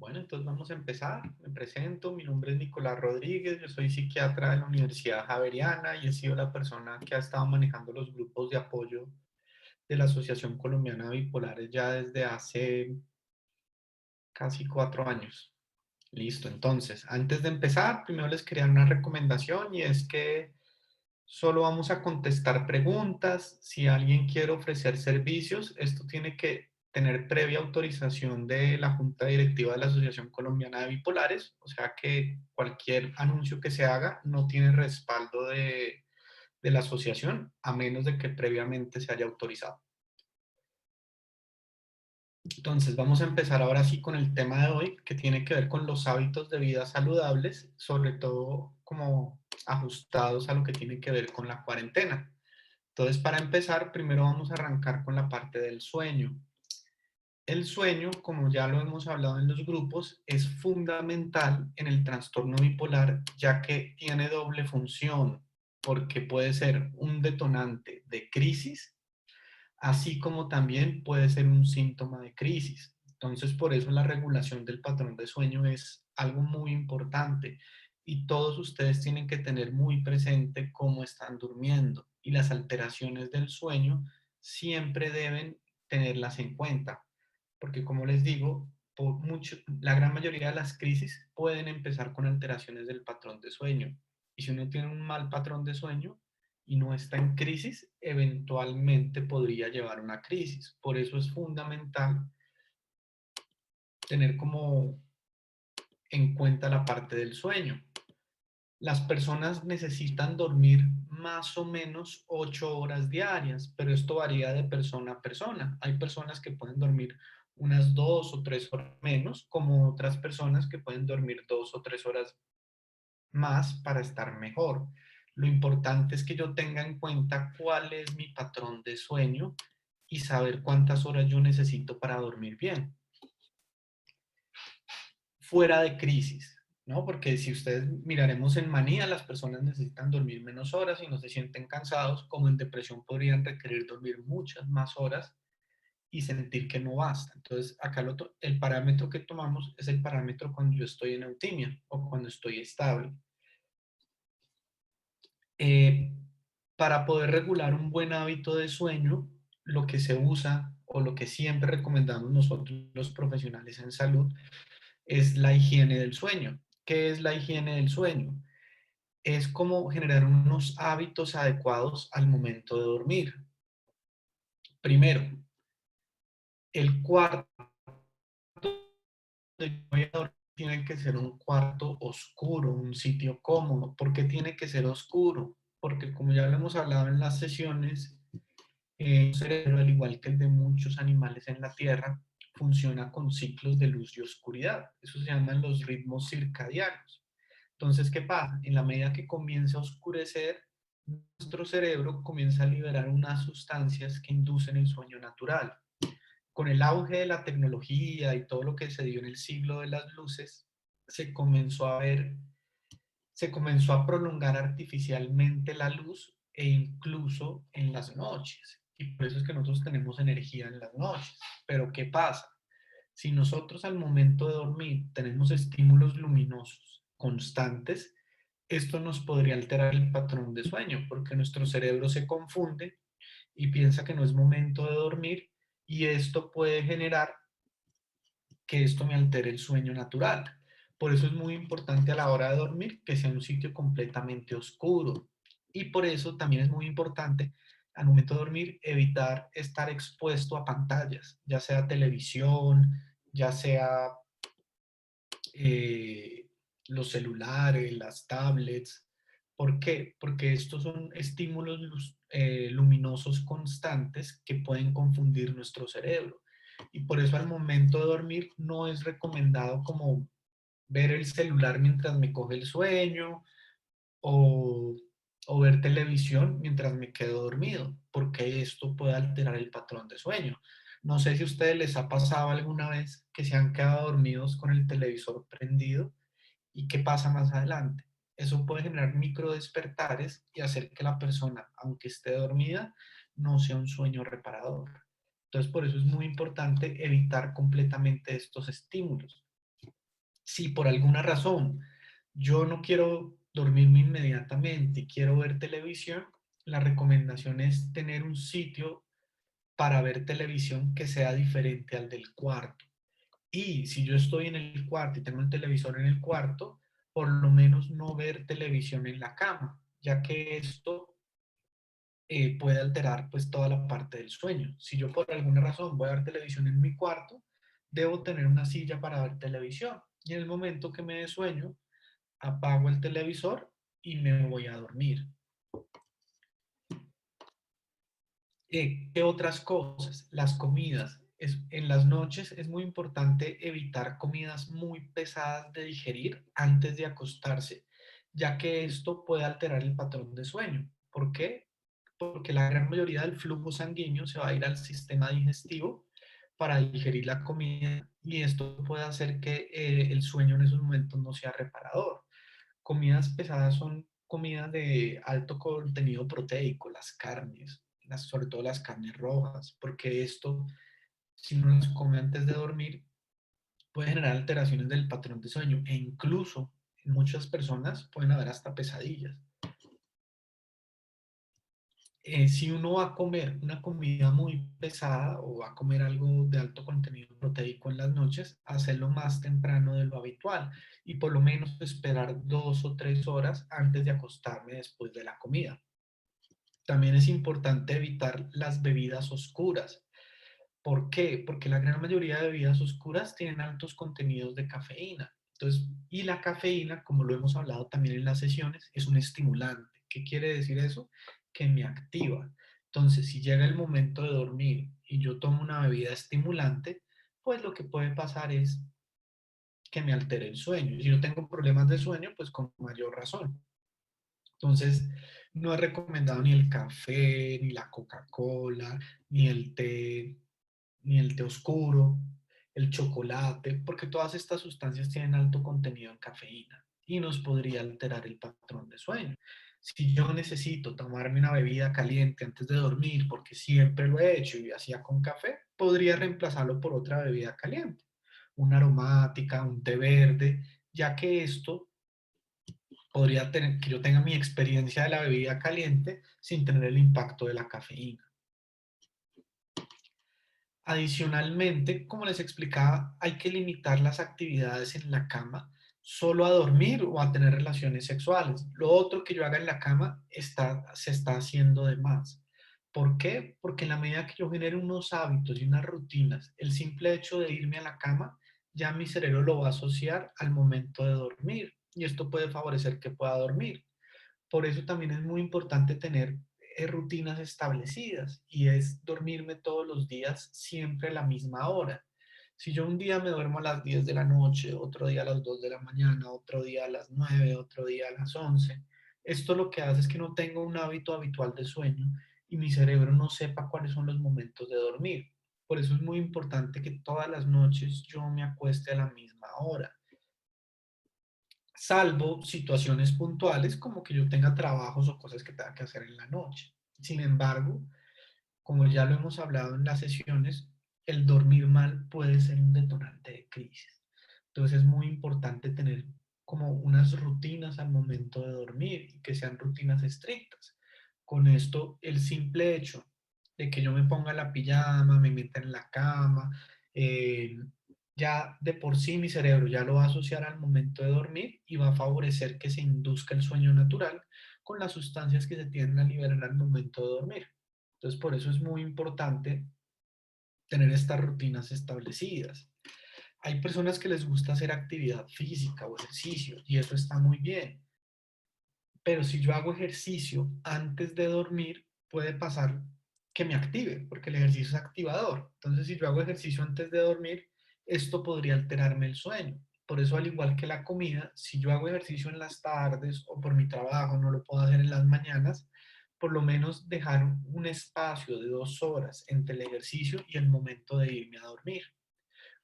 Bueno, entonces vamos a empezar. Me presento, mi nombre es Nicolás Rodríguez, yo soy psiquiatra de la Universidad Javeriana y he sido la persona que ha estado manejando los grupos de apoyo de la Asociación Colombiana de Bipolares ya desde hace casi 4 años. Listo, entonces, antes de empezar, primero les quería dar una recomendación y es que solo vamos a contestar preguntas. Si alguien quiere ofrecer servicios, esto tiene que tener previa autorización de la Junta Directiva de la Asociación Colombiana de Bipolares, o sea que cualquier anuncio que se haga no tiene respaldo de la asociación, a menos de que previamente se haya autorizado. Entonces, vamos a empezar ahora sí con el tema de hoy, que tiene que ver con los hábitos de vida saludables, sobre todo como ajustados a lo que tiene que ver con la cuarentena. Entonces, para empezar, primero vamos a arrancar con la parte del sueño. El sueño, como ya lo hemos hablado en los grupos, es fundamental en el trastorno bipolar, ya que tiene doble función, porque puede ser un detonante de crisis, así como también puede ser un síntoma de crisis. Entonces, por eso la regulación del patrón de sueño es algo muy importante y todos ustedes tienen que tener muy presente cómo están durmiendo y las alteraciones del sueño siempre deben tenerlas en cuenta, porque como les digo, la gran mayoría de las crisis pueden empezar con alteraciones del patrón de sueño. Y si uno tiene un mal patrón de sueño, y no está en crisis, eventualmente podría llevar a una crisis. Por eso es fundamental tener como en cuenta la parte del sueño. Las personas necesitan dormir más o menos 8 horas diarias, pero esto varía de persona a persona. Hay personas que pueden dormir unas 2 o 3 horas menos, como otras personas que pueden dormir 2 o 3 horas más para estar mejor. Lo importante es que yo tenga en cuenta cuál es mi patrón de sueño y saber cuántas horas yo necesito para dormir bien. Fuera de crisis, ¿no? Porque si ustedes miraremos en manía, las personas necesitan dormir menos horas y no se sienten cansados, como en depresión podrían requerir dormir muchas más horas y sentir que no basta. Entonces, acá el parámetro que tomamos es el parámetro cuando yo estoy en eutimia o cuando estoy estable. Eh, para poder regular un buen hábito de sueño, lo que se usa o lo que siempre recomendamos nosotros los profesionales en salud es la higiene del sueño. ¿Qué es la higiene del sueño? Es como generar unos hábitos adecuados al momento de dormir. Primero, el cuarto de voy a dormir tiene que ser un cuarto oscuro, un sitio cómodo. ¿Por qué tiene que ser oscuro? Porque como ya lo hemos hablado en las sesiones, un cerebro, al igual que el de muchos animales en la Tierra, funciona con ciclos de luz y oscuridad. Eso se llaman los ritmos circadianos. Entonces, ¿qué pasa? En la medida que comienza a oscurecer, nuestro cerebro comienza a liberar unas sustancias que inducen el sueño natural. Con el auge de la tecnología y todo lo que se dio en el siglo de las luces, se comenzó a ver, se comenzó a prolongar artificialmente la luz e incluso en las noches. Y por eso es que nosotros tenemos energía en las noches. Pero ¿qué pasa? Si nosotros al momento de dormir tenemos estímulos luminosos constantes, esto nos podría alterar el patrón de sueño porque nuestro cerebro se confunde y piensa que no es momento de dormir y esto puede generar que esto me altere el sueño natural. Por eso es muy importante a la hora de dormir que sea un sitio completamente oscuro. Y por eso también es muy importante al momento de dormir evitar estar expuesto a pantallas, ya sea televisión, ya sea eh, los celulares, las tablets. ¿Por qué? Porque estos son estímulos luminosos constantes que pueden confundir nuestro cerebro. Y por eso al momento de dormir no es recomendado como ver el celular mientras me coge el sueño o, o ver televisión mientras me quedo dormido, porque esto puede alterar el patrón de sueño. No sé si a ustedes les ha pasado alguna vez que se han quedado dormidos con el televisor prendido y qué pasa más adelante. Eso puede generar micro despertares y hacer que la persona, aunque esté dormida, no sea un sueño reparador. Entonces, por eso es muy importante evitar completamente estos estímulos. Si por alguna razón yo no quiero dormirme inmediatamente, quiero ver televisión, la recomendación es tener un sitio para ver televisión que sea diferente al del cuarto. Y si yo estoy en el cuarto y tengo un televisor en el cuarto, por lo menos no ver televisión en la cama, ya que esto puede alterar pues toda la parte del sueño. Si yo por alguna razón voy a ver televisión en mi cuarto, debo tener una silla para ver televisión. Y en el momento que me dé sueño, apago el televisor y me voy a dormir. ¿Qué otras cosas? Las comidas. En las noches es muy importante evitar comidas muy pesadas de digerir antes de acostarse, ya que esto puede alterar el patrón de sueño. ¿Por qué? Porque la gran mayoría del flujo sanguíneo se va a ir al sistema digestivo para digerir la comida y esto puede hacer que el sueño en esos momentos no sea reparador. Comidas pesadas son comidas de alto contenido proteico, las carnes, sobre todo las carnes rojas, porque esto, si uno las come antes de dormir, puede generar alteraciones del patrón de sueño e incluso en muchas personas pueden haber hasta pesadillas. Si uno va a comer una comida muy pesada o va a comer algo de alto contenido proteico en las noches, hacerlo más temprano de lo habitual y por lo menos esperar 2 o 3 horas antes de acostarme después de la comida. También es importante evitar las bebidas oscuras. ¿Por qué? Porque la gran mayoría de bebidas oscuras tienen altos contenidos de cafeína. Entonces, y la cafeína, como lo hemos hablado también en las sesiones, es un estimulante. ¿Qué quiere decir eso? Que me activa. Entonces, si llega el momento de dormir y yo tomo una bebida estimulante, pues lo que puede pasar es que me altere el sueño. Y si yo tengo problemas de sueño, pues con mayor razón. Entonces, no es recomendado ni el café, ni la Coca-Cola, ni el té, ni el té oscuro, el chocolate, porque todas estas sustancias tienen alto contenido en cafeína y nos podría alterar el patrón de sueño. Si yo necesito tomarme una bebida caliente antes de dormir, porque siempre lo he hecho y hacía con café, podría reemplazarlo por otra bebida caliente, una aromática, un té verde, ya que esto podría tener que yo tenga mi experiencia de la bebida caliente sin tener el impacto de la cafeína. Adicionalmente, como les explicaba, hay que limitar las actividades en la cama solo a dormir o a tener relaciones sexuales. Lo otro que yo haga en la cama se está haciendo de más. ¿Por qué? Porque en la medida que yo genere unos hábitos y unas rutinas, el simple hecho de irme a la cama, ya mi cerebro lo va a asociar al momento de dormir y esto puede favorecer que pueda dormir. Por eso también es muy importante tener rutinas establecidas y es dormirme todos los días siempre a la misma hora. Si yo un día me duermo a las 10 de la noche, otro día a las 2 de la mañana, otro día a las 9, otro día a las 11, esto lo que hace es que no tengo un hábito habitual de sueño y mi cerebro no sepa cuáles son los momentos de dormir. Por eso es muy importante que todas las noches yo me acueste a la misma hora, salvo situaciones puntuales como que yo tenga trabajos o cosas que tenga que hacer en la noche. Sin embargo, como ya lo hemos hablado en las sesiones, el dormir mal puede ser un detonante de crisis. Entonces es muy importante tener como unas rutinas al momento de dormir y que sean rutinas estrictas. Con esto, el simple hecho de que yo me ponga la pijama, me meta en la cama, eh, ya de por sí mi cerebro ya lo va a asociar al momento de dormir y va a favorecer que se induzca el sueño natural con las sustancias que se tienden a liberar al momento de dormir. Entonces, por eso es muy importante tener estas rutinas establecidas. Hay personas que les gusta hacer actividad física o ejercicio y eso está muy bien, pero si yo hago ejercicio antes de dormir, puede pasar que me active, porque el ejercicio es activador. Entonces, si yo hago ejercicio antes de dormir, esto podría alterarme el sueño. Por eso, al igual que la comida, si yo hago ejercicio en las tardes o por mi trabajo no lo puedo hacer en las mañanas, por lo menos dejar un espacio de 2 horas entre el ejercicio y el momento de irme a dormir.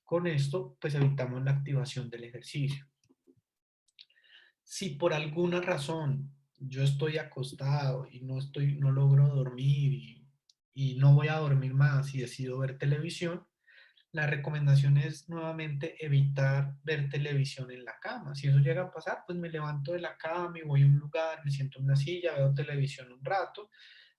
Con esto, pues evitamos la activación del ejercicio. Si por alguna razón yo estoy acostado y no logro dormir y no voy a dormir más y decido ver televisión, La recomendación es nuevamente evitar ver televisión en la cama. Si eso llega a pasar, pues me levanto de la cama y voy a un lugar, me siento en una silla, veo televisión un rato,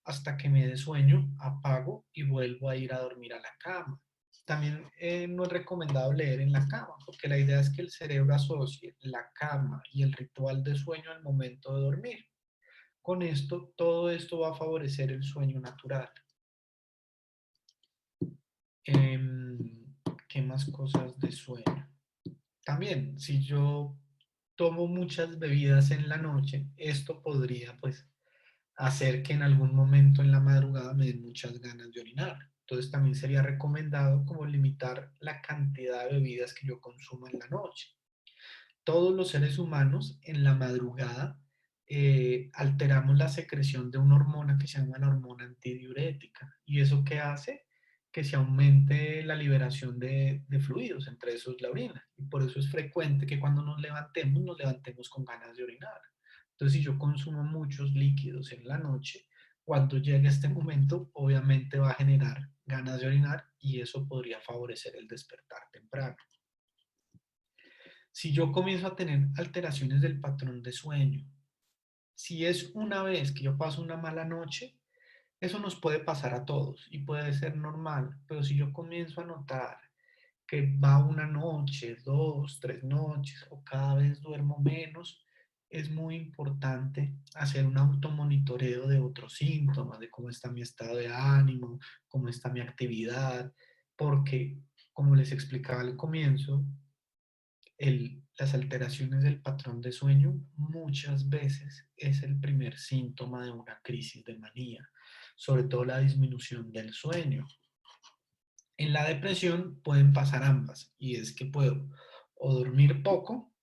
hasta que me dé sueño, apago y vuelvo a ir a dormir a la cama. También no es recomendable leer en la cama, porque la idea es que el cerebro asocie la cama y el ritual de sueño al momento de dormir. Con esto, todo esto va a favorecer el sueño natural. Em, ¿Qué más cosas de sueño? También, si yo tomo muchas bebidas en la noche, esto podría pues hacer que en algún momento en la madrugada me den muchas ganas de orinar. Entonces también sería recomendado como limitar la cantidad de bebidas que yo consumo en la noche. Todos los seres humanos en la madrugada alteramos la secreción de una hormona que se llama la hormona antidiurética. ¿Y eso qué hace? Que se aumente la liberación de fluidos, entre esos la orina. Y por eso es frecuente que cuando nos levantemos con ganas de orinar. Entonces, si yo consumo muchos líquidos en la noche, cuando llegue este momento, obviamente va a generar ganas de orinar y eso podría favorecer el despertar temprano. Si yo comienzo a tener alteraciones del patrón de sueño, si es una vez que yo paso una mala noche, eso nos puede pasar a todos y puede ser normal, pero si yo comienzo a notar que va una noche, dos, tres noches o cada vez duermo menos, es muy importante hacer un automonitoreo de otros síntomas, de cómo está mi estado de ánimo, cómo está mi actividad, porque como les explicaba al comienzo, las alteraciones del patrón de sueño muchas veces es el primer síntoma de una crisis de manía, sobre todo la disminución del sueño. En la depresión pueden pasar ambas, y es que puedo o dormir poco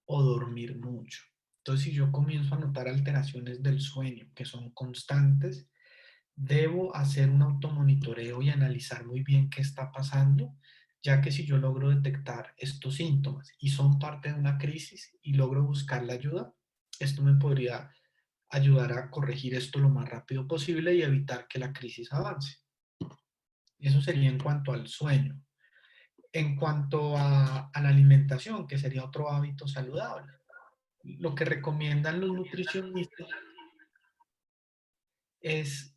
o dormir mucho. Entonces, si yo comienzo a notar alteraciones del sueño que son constantes, debo hacer un automonitoreo y analizar muy bien qué está pasando, ya que si yo logro detectar estos síntomas y son parte de una crisis y logro buscar la ayuda, esto me podría ayudar a corregir esto lo más rápido posible y evitar que la crisis avance. Eso sería en cuanto al sueño. En cuanto a la alimentación, que sería otro hábito saludable, lo que recomiendan los nutricionistas es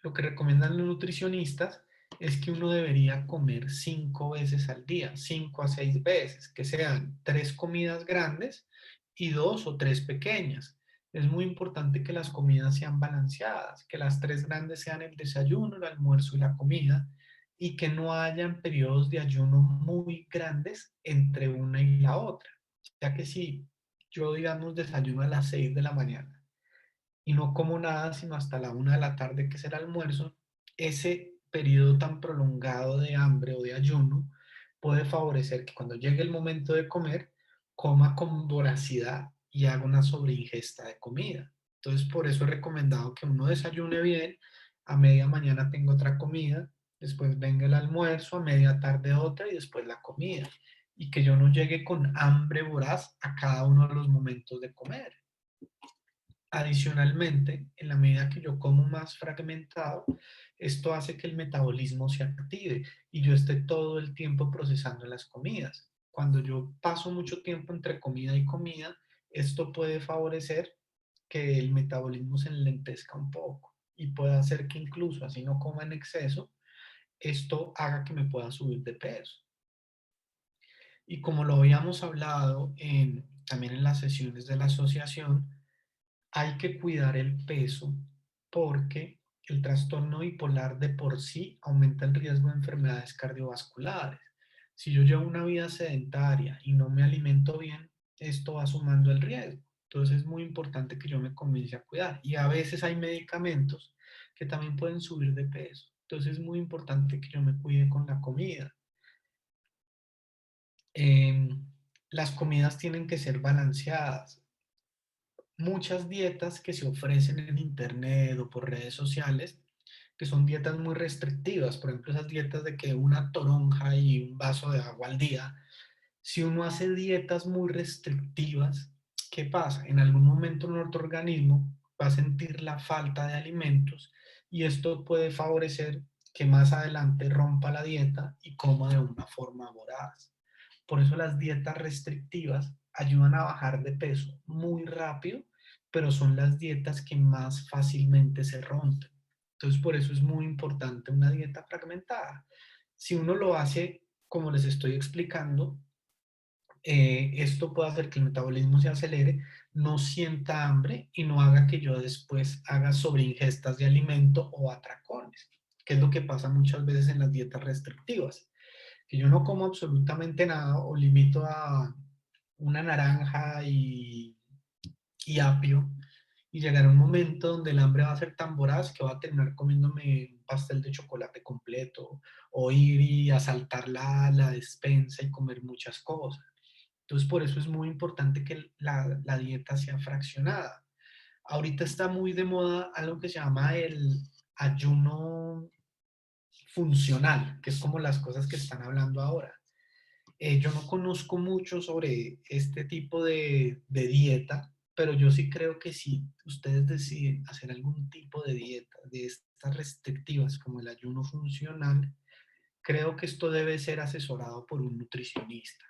lo que recomiendan los nutricionistas es que uno debería comer 5 veces al día, 5 a 6 veces, que sean 3 comidas grandes y 2 o 3 pequeñas. Es muy importante que las comidas sean balanceadas, que las 3 grandes sean el desayuno, el almuerzo y la comida, y que no hayan periodos de ayuno muy grandes entre una y la otra. Ya que si yo, digamos, desayuno a las 6 de la mañana y no como nada sino hasta la 1 de la tarde, que es el almuerzo, ese periodo tan prolongado de hambre o de ayuno puede favorecer que cuando llegue el momento de comer, coma con voracidad y haga una sobreingesta de comida. Entonces, por eso es recomendado que uno desayune bien, a media mañana tenga otra comida, después venga el almuerzo, a media tarde otra y después la comida. Y que yo no llegue con hambre voraz a cada uno de los momentos de comer. Adicionalmente, en la medida que yo como más fragmentado, esto hace que el metabolismo se active y yo esté todo el tiempo procesando las comidas. Cuando yo paso mucho tiempo entre comida y comida, esto puede favorecer que el metabolismo se enlentezca un poco y puede hacer que incluso así no coma en exceso, esto haga que me pueda subir de peso. Y como lo habíamos hablado también en las sesiones de la asociación, hay que cuidar el peso porque el trastorno bipolar de por sí aumenta el riesgo de enfermedades cardiovasculares. Si yo llevo una vida sedentaria y no me alimento bien, esto va sumando el riesgo. Entonces es muy importante que yo me comience a cuidar. Y a veces hay medicamentos que también pueden subir de peso. Entonces es muy importante que yo me cuide con la comida. Em, las comidas tienen que ser balanceadas. Muchas dietas que se ofrecen en internet o por redes sociales, que son dietas muy restrictivas, por ejemplo, esas dietas de que una toronja y un vaso de agua al día. Si uno hace dietas muy restrictivas, ¿qué pasa? En algún momento nuestro organismo va a sentir la falta de alimentos y esto puede favorecer que más adelante rompa la dieta y coma de una forma voraz. Por eso las dietas restrictivas ayudan a bajar de peso muy rápido, pero son las dietas que más fácilmente se rompen. Entonces, por eso es muy importante una dieta fragmentada. Si uno lo hace como les estoy explicando, esto puede hacer que el metabolismo se acelere, no sienta hambre y no haga que yo después haga sobreingestas de alimento o atracones, que es lo que pasa muchas veces en las dietas restrictivas, que yo no como absolutamente nada o limito a una naranja y apio, y llegará un momento donde el hambre va a ser tan voraz que va a terminar comiéndome un pastel de chocolate completo o ir y asaltar la despensa y comer muchas cosas. Entonces, por eso es muy importante que la dieta sea fraccionada. Ahorita está muy de moda algo que se llama el ayuno funcional, que es como las cosas que están hablando ahora. Yo no conozco mucho sobre este tipo de dieta, pero yo sí creo que si ustedes deciden hacer algún tipo de dieta de estas restrictivas como el ayuno funcional, creo que esto debe ser asesorado por un nutricionista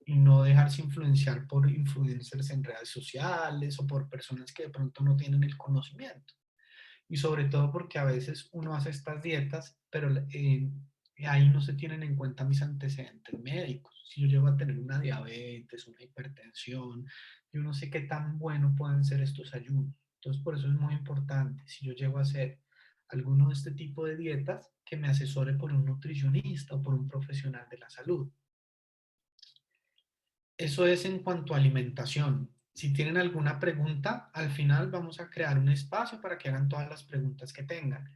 y no dejarse influenciar por influencers en redes sociales o por personas que de pronto no tienen el conocimiento. Y sobre todo porque a veces uno hace estas dietas, pero ahí no se tienen en cuenta mis antecedentes médicos. Si yo llego a tener una diabetes, una hipertensión, yo no sé qué tan bueno pueden ser estos ayunos. Entonces, por eso es muy importante, si yo llego a hacer alguno de este tipo de dietas, que me asesore por un nutricionista o por un profesional de la salud. Eso es en cuanto a alimentación. Si tienen alguna pregunta, al final vamos a crear un espacio para que hagan todas las preguntas que tengan.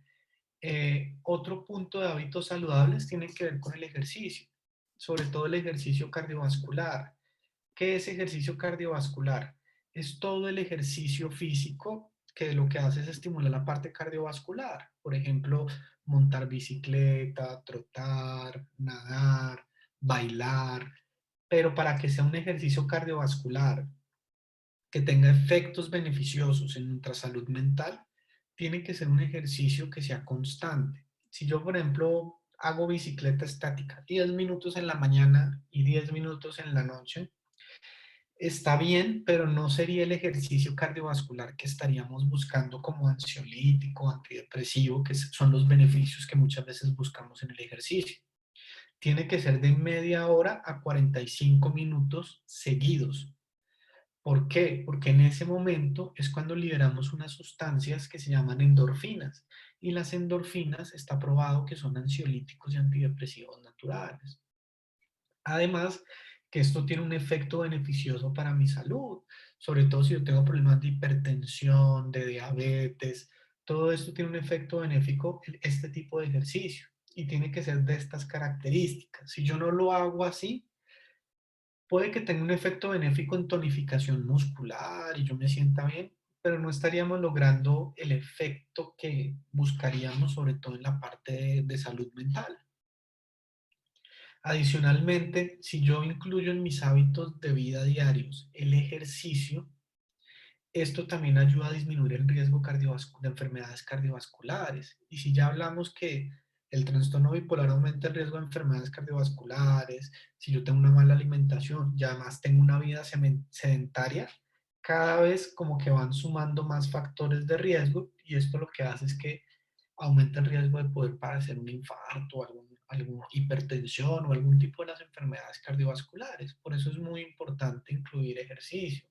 Otro punto de hábitos saludables tiene que ver con el ejercicio, sobre todo el ejercicio cardiovascular. ¿Qué es ejercicio cardiovascular? Es todo el ejercicio físico que lo que hace es estimular la parte cardiovascular. Por ejemplo, montar bicicleta, trotar, nadar, bailar. Pero para que sea un ejercicio cardiovascular que tenga efectos beneficiosos en nuestra salud mental, tiene que ser un ejercicio que sea constante. Si yo, por ejemplo, hago bicicleta estática 10 minutos en la mañana y 10 minutos en la noche, está bien, pero no sería el ejercicio cardiovascular que estaríamos buscando como ansiolítico, antidepresivo, que son los beneficios que muchas veces buscamos en el ejercicio. Tiene que ser de media hora a 45 minutos seguidos. ¿Por qué? Porque en ese momento es cuando liberamos unas sustancias que se llaman endorfinas. Y las endorfinas está probado que son ansiolíticos y antidepresivos naturales. Además, que esto tiene un efecto beneficioso para mi salud, sobre todo si yo tengo problemas de hipertensión, de diabetes, todo esto tiene un efecto benéfico en este tipo de ejercicio y tiene que ser de estas características. Si yo no lo hago así, puede que tenga un efecto benéfico en tonificación muscular y yo me sienta bien, pero no estaríamos logrando el efecto que buscaríamos, sobre todo en la parte de salud mental. Adicionalmente, si yo incluyo en mis hábitos de vida diarios el ejercicio, esto también ayuda a disminuir el riesgo de enfermedades cardiovasculares. Y si ya hablamos que el trastorno bipolar aumenta el riesgo de enfermedades cardiovasculares, si yo tengo una mala alimentación y además tengo una vida sedentaria, cada vez como que van sumando más factores de riesgo y esto lo que hace es que aumenta el riesgo de poder padecer un infarto, alguna hipertensión o algún tipo de las enfermedades cardiovasculares. Por eso es muy importante incluir ejercicio.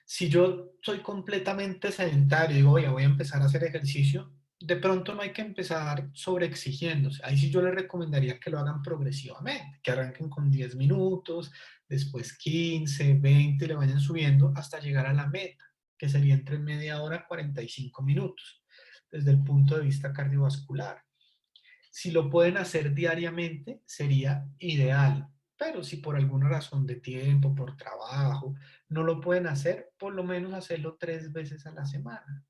Si yo soy completamente sedentario y digo, oye, voy a empezar a hacer ejercicio, de pronto no hay que empezar sobreexigiéndose. Ahí sí yo les recomendaría que lo hagan progresivamente, que arranquen con 10 minutos, después 15, 20, le vayan subiendo hasta llegar a la meta, que sería entre media hora y 45 minutos, desde el punto de vista cardiovascular. Si lo pueden hacer diariamente, sería ideal. Pero si por alguna razón de tiempo, por trabajo, no lo pueden hacer, por lo menos hacerlo 3 veces a la semana,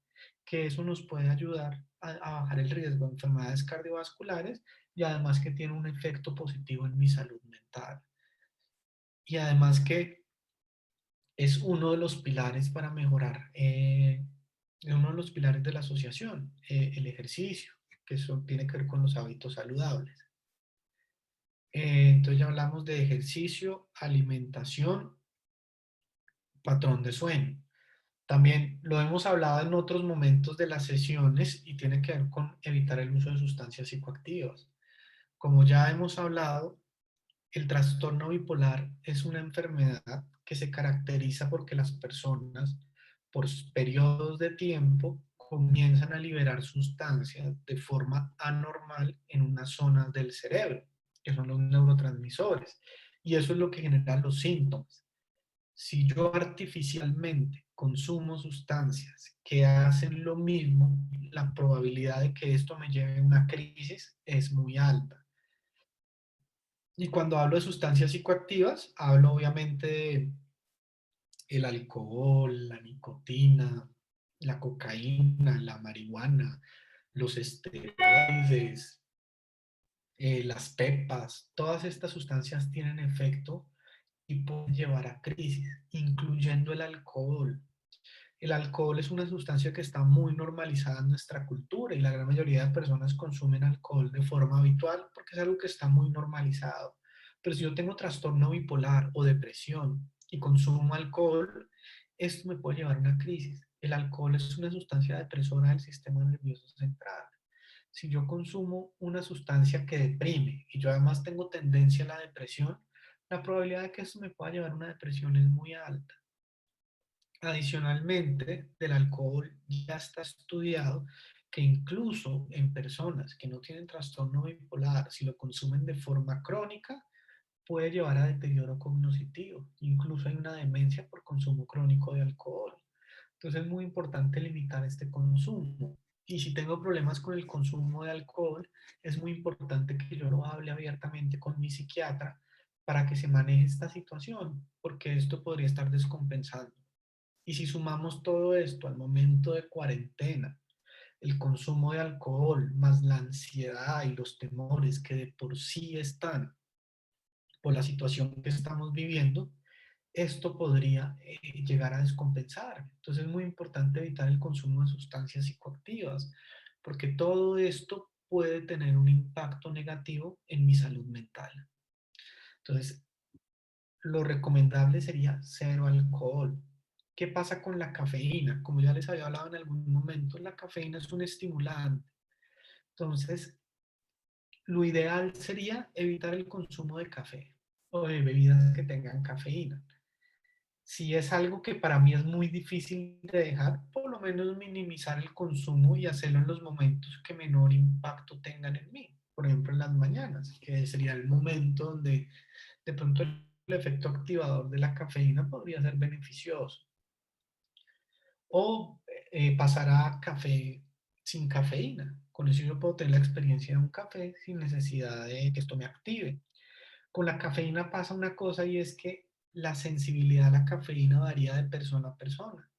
que eso nos puede ayudar a bajar el riesgo de enfermedades cardiovasculares y además que tiene un efecto positivo en mi salud mental. Y además que es uno de los pilares para mejorar, uno de los pilares de la asociación, el ejercicio. que eso tiene que ver con los hábitos saludables. Entonces ya hablamos de ejercicio, alimentación, patrón de sueño. También lo hemos hablado en otros momentos de las sesiones y tiene que ver con evitar el uso de sustancias psicoactivas. Como ya hemos hablado, el trastorno bipolar es una enfermedad que se caracteriza porque las personas por periodos de tiempo comienzan a liberar sustancias de forma anormal en unas zonas del cerebro, que son los neurotransmisores. Y eso es lo que genera los síntomas. Si yo artificialmente consumo sustancias que hacen lo mismo, la probabilidad de que esto me lleve a una crisis es muy alta. Y cuando hablo de sustancias psicoactivas, hablo obviamente de el alcohol, la nicotina, la cocaína, la marihuana, los esteroides, las pepas. Todas estas sustancias tienen efecto y pueden llevar a crisis, incluyendo el alcohol. El alcohol es una sustancia que está muy normalizada en nuestra cultura y la gran mayoría de personas consumen alcohol de forma habitual porque es algo que está muy normalizado. Pero si yo tengo trastorno bipolar o depresión y consumo alcohol, esto me puede llevar a una crisis. El alcohol es una sustancia depresora del sistema nervioso central. Si yo consumo una sustancia que deprime y yo además tengo tendencia a la depresión, la probabilidad de que esto me pueda llevar a una depresión es muy alta. Adicionalmente, del alcohol ya está estudiado que incluso en personas que no tienen trastorno bipolar, si lo consumen de forma crónica, puede llevar a deterioro cognitivo. Incluso hay una demencia por consumo crónico de alcohol. Entonces es muy importante limitar este consumo. Y si tengo problemas con el consumo de alcohol, es muy importante que yo lo hable abiertamente con mi psiquiatra para que se maneje esta situación, porque esto podría estar descompensando. Y si sumamos todo esto al momento de cuarentena, el consumo de alcohol, más la ansiedad y los temores que de por sí están por la situación que estamos viviendo, esto podría llegar a descompensar. Entonces es muy importante evitar el consumo de sustancias psicoactivas, porque todo esto puede tener un impacto negativo en mi salud mental. Entonces, lo recomendable sería cero alcohol. ¿Qué pasa con la cafeína? Como ya les había hablado en algún momento, la cafeína es un estimulante. Entonces, lo ideal sería evitar el consumo de café o de bebidas que tengan cafeína. Si es algo que para mí es muy difícil de dejar, por lo menos minimizar el consumo y hacerlo en los momentos que menor impacto tengan en mí. Por ejemplo, en las mañanas, que sería el momento donde de pronto el efecto activador de la cafeína podría ser beneficioso. O pasar a café sin cafeína. Con eso yo puedo tener la experiencia de un café sin necesidad de que esto me active. Con la cafeína pasa una cosa y es que la sensibilidad a la cafeína varía de persona a persona.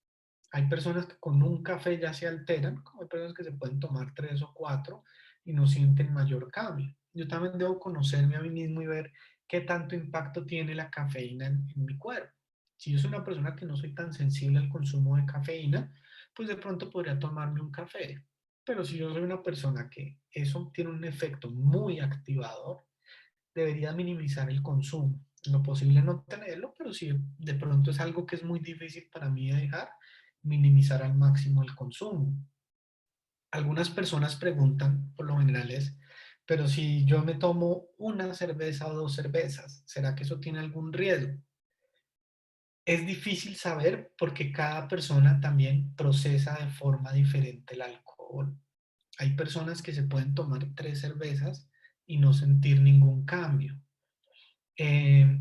Hay personas que con un café ya se alteran, como hay personas que se pueden tomar tres o cuatro y no sienten mayor cambio. Yo también debo conocerme a mí mismo y ver qué tanto impacto tiene la cafeína en mi cuerpo. Si yo soy una persona que no soy tan sensible al consumo de cafeína, pues de pronto podría tomarme un café. Pero si yo soy una persona que eso tiene un efecto muy activador, debería minimizar el consumo. En lo posible no tenerlo, pero si de pronto es algo que es muy difícil para mí de dejar, minimizar al máximo el consumo. Algunas personas preguntan, por lo general es, pero si yo me tomo una cerveza o dos cervezas, ¿será que eso tiene algún riesgo? Es difícil saber porque cada persona también procesa de forma diferente el alcohol. Hay personas que se pueden tomar tres cervezas y no sentir ningún cambio. Eh,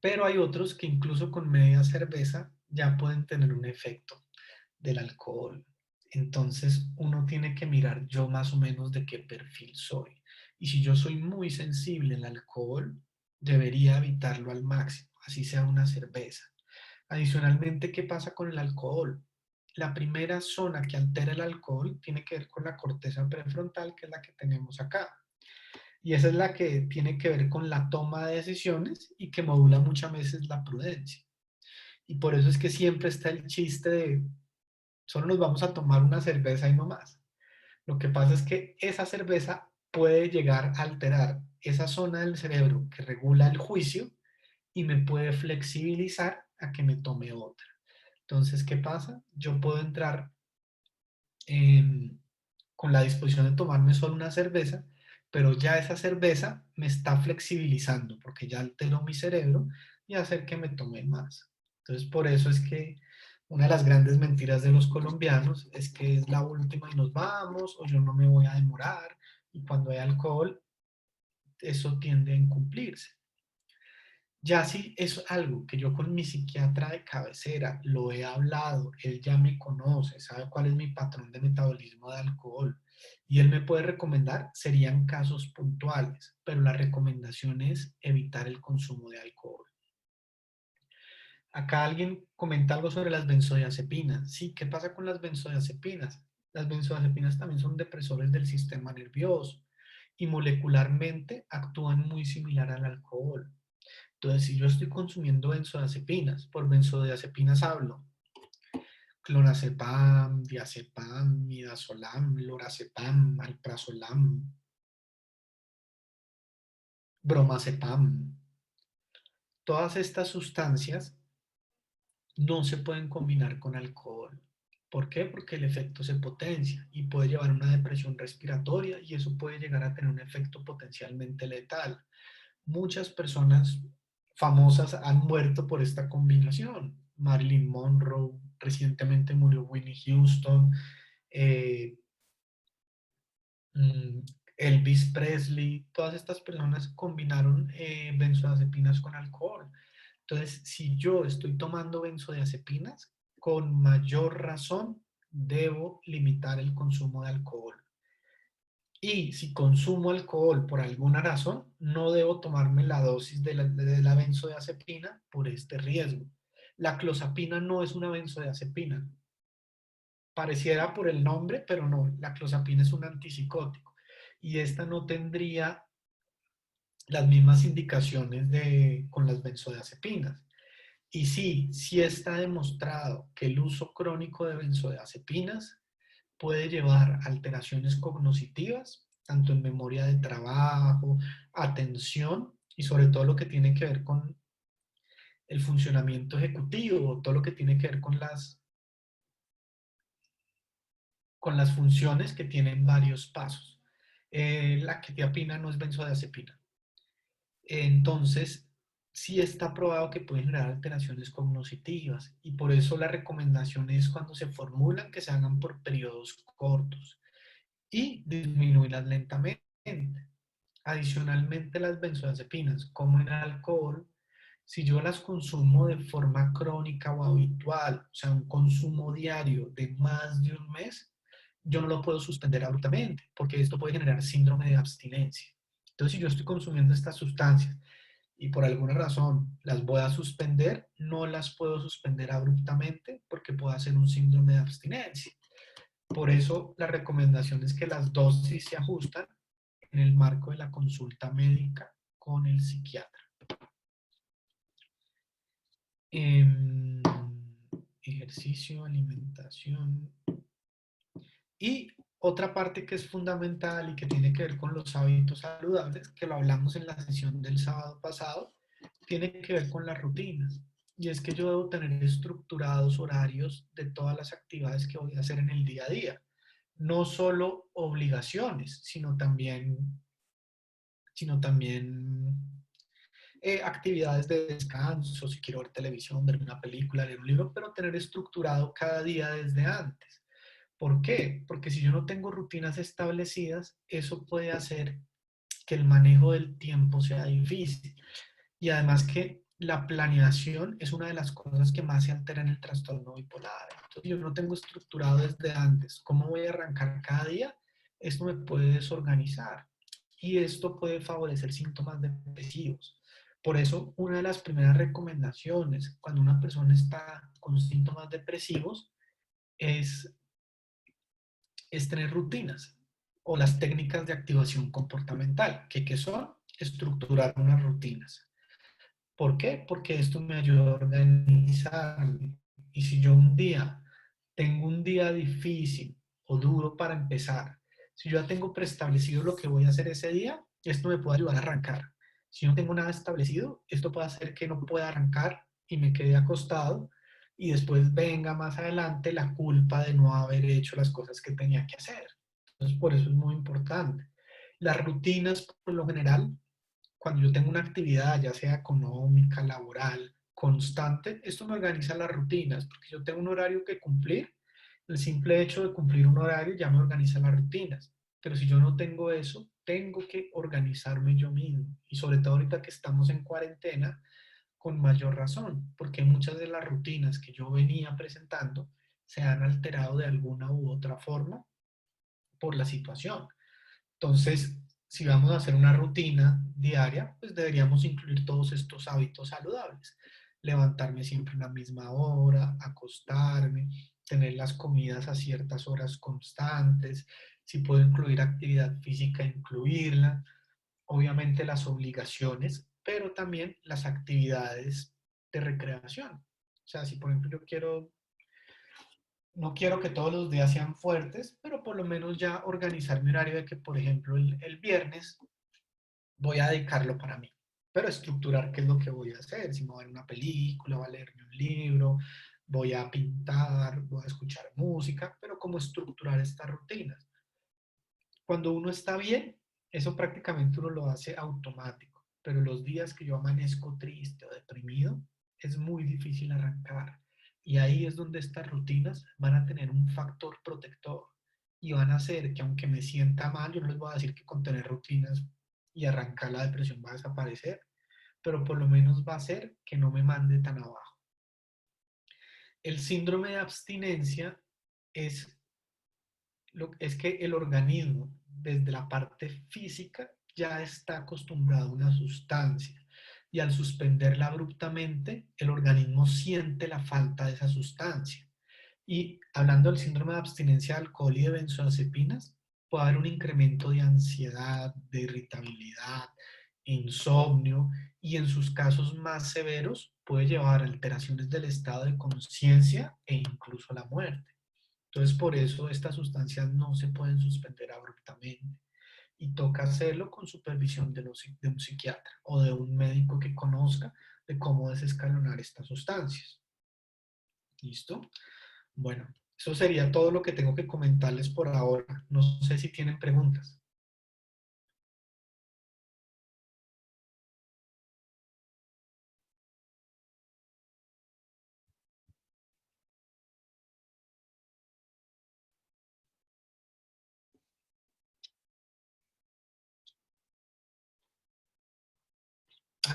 pero hay otros que incluso con media cerveza ya pueden tener un efecto del alcohol. Entonces uno tiene que mirar yo más o menos de qué perfil soy. Y si yo soy muy sensible al alcohol, debería evitarlo al máximo, así sea una cerveza. Adicionalmente, ¿qué pasa con el alcohol? La primera zona que altera el alcohol tiene que ver con la corteza prefrontal, que es la que tenemos acá. Y esa es la que tiene que ver con la toma de decisiones y que modula muchas veces la prudencia. Y por eso es que siempre está el chiste de solo nos vamos a tomar una cerveza y no más. Lo que pasa es que esa cerveza puede llegar a alterar esa zona del cerebro que regula el juicio y me puede flexibilizar a que me tome otra. Entonces, ¿qué pasa? Yo puedo entrar en- con la disposición de tomarme solo una cerveza, pero ya esa cerveza me está flexibilizando porque ya alteró mi cerebro y hacer que me tome más. Entonces, por eso es que una de las grandes mentiras de los colombianos es que es la última y nos vamos, o yo no me voy a demorar, y cuando hay alcohol, eso tiende a incumplirse. Ya si es algo que yo con mi psiquiatra de cabecera lo he hablado, él ya me conoce, sabe cuál es mi patrón de metabolismo de alcohol y él me puede recomendar, serían casos puntuales, pero la recomendación es evitar el consumo de alcohol. Acá alguien comenta algo sobre las benzodiazepinas. Sí, ¿qué pasa con las benzodiazepinas? Las benzodiazepinas también son depresores del sistema nervioso y molecularmente actúan muy similar al alcohol. Entonces, si yo estoy consumiendo benzodiazepinas, por benzodiazepinas hablo clonazepam, diazepam, midazolam, lorazepam, alprazolam, bromazepam. Todas estas sustancias no se pueden combinar con alcohol. ¿Por qué? Porque el efecto se potencia y puede llevar a una depresión respiratoria y eso puede llegar a tener un efecto potencialmente letal. Muchas personas famosas han muerto por esta combinación. Marilyn Monroe, recientemente murió Whitney Houston, eh, mm, Elvis Presley, todas estas personas combinaron benzodiazepinas con alcohol. Entonces, si yo estoy tomando benzodiazepinas, con mayor razón debo limitar el consumo de alcohol. Y si consumo alcohol por alguna razón, no debo tomarme la dosis de la benzodiazepina por este riesgo. La clozapina no es una benzodiazepina. Pareciera por el nombre, pero no. La clozapina es un antipsicótico. Y esta no tendría las mismas indicaciones con las benzodiazepinas. Y sí, sí está demostrado que el uso crónico de benzodiazepinas puede llevar a alteraciones cognitivas, tanto en memoria de trabajo, atención y sobre todo lo que tiene que ver con el funcionamiento ejecutivo, todo lo que tiene que ver con las funciones que tienen varios pasos. La quetiapina no es benzodiazepina. Entonces, sí está probado que pueden generar alteraciones cognitivas y por eso la recomendación es cuando se formulan que se hagan por periodos cortos y disminuirlas lentamente. Adicionalmente, las benzodiazepinas, como en el alcohol, si yo las consumo de forma crónica o habitual, o sea, un consumo diario de más de un mes, yo no lo puedo suspender abruptamente, porque esto puede generar síndrome de abstinencia. Entonces, si yo estoy consumiendo estas sustancias y por alguna razón las voy a suspender, no las puedo suspender abruptamente porque puede hacer un síndrome de abstinencia. Por eso la recomendación es que las dosis se ajustan en el marco de la consulta médica con el psiquiatra. Em, Ejercicio, alimentación. Y otra parte que es fundamental y que tiene que ver con los hábitos saludables, que lo hablamos en la sesión del sábado pasado, tiene que ver con las rutinas. Y es que yo debo tener estructurados horarios de todas las actividades que voy a hacer en el día a día. No solo obligaciones, sino también actividades de descanso, si quiero ver televisión, ver una película, leer un libro, pero tener estructurado cada día desde antes. ¿Por qué? Porque si yo no tengo rutinas establecidas, eso puede hacer que el manejo del tiempo sea difícil. Y además que la planeación es una de las cosas que más se altera en el trastorno bipolar. Entonces, yo no tengo estructurado desde antes cómo voy a arrancar cada día, esto me puede desorganizar y esto puede favorecer síntomas depresivos. Por eso, una de las primeras recomendaciones cuando una persona está con síntomas depresivos es, es tener rutinas o las técnicas de activación comportamental, que son estructurar unas rutinas. ¿Por qué? Porque esto me ayuda a organizarme. Y si yo un día tengo un día difícil o duro para empezar Si yo ya tengo preestablecido lo que voy a hacer ese día, esto me puede ayudar a arrancar. Si no tengo nada establecido, esto puede hacer que no pueda arrancar y me quede acostado y después venga más adelante la culpa de no haber hecho las cosas que tenía que hacer. Entonces, por eso es muy importante. Las rutinas, por lo general, cuando yo tengo una actividad, ya sea económica, laboral, constante, esto me organiza las rutinas, porque yo tengo un horario que cumplir, el simple hecho de cumplir un horario ya me organiza las rutinas. Pero si yo no tengo eso, tengo que organizarme yo mismo. Y sobre todo ahorita que estamos en cuarentena, con mayor razón, porque muchas de las rutinas que yo venía presentando se han alterado de alguna u otra forma por la situación. Entonces, si vamos a hacer una rutina diaria, pues deberíamos incluir todos estos hábitos saludables. Levantarme siempre a la misma hora, acostarme, tener las comidas a ciertas horas constantes, si puedo incluir actividad física, incluirla, obviamente las obligaciones, pero también las actividades de recreación. O sea, si por ejemplo no quiero que todos los días sean fuertes, pero por lo menos ya organizar mi horario de que, por ejemplo, el viernes voy a dedicarlo para mí, pero estructurar qué es lo que voy a hacer, si me voy a ver una película, voy a leerme un libro, voy a pintar, voy a escuchar música, pero cómo estructurar estas rutinas. Cuando uno está bien, eso prácticamente uno lo hace automático, pero los días que yo amanezco triste o deprimido, es muy difícil arrancar. Y ahí es donde estas rutinas van a tener un factor protector y van a hacer que aunque me sienta mal, yo no les voy a decir que con tener rutinas y arrancar la depresión va a desaparecer, pero por lo menos va a hacer que no me mande tan abajo. El síndrome de abstinencia es es que el organismo, desde la parte física, ya está acostumbrado a una sustancia y al suspenderla abruptamente, el organismo siente la falta de esa sustancia. Y hablando del síndrome de abstinencia de alcohol y de benzodiazepinas, puede haber un incremento de ansiedad, de irritabilidad, insomnio y en sus casos más severos puede llevar a alteraciones del estado de conciencia e incluso a la muerte. Entonces, por eso estas sustancias no se pueden suspender abruptamente y toca hacerlo con supervisión de un psiquiatra o de un médico que conozca de cómo desescalonar estas sustancias. ¿Listo? Bueno, eso sería todo lo que tengo que comentarles por ahora. No sé si tienen preguntas.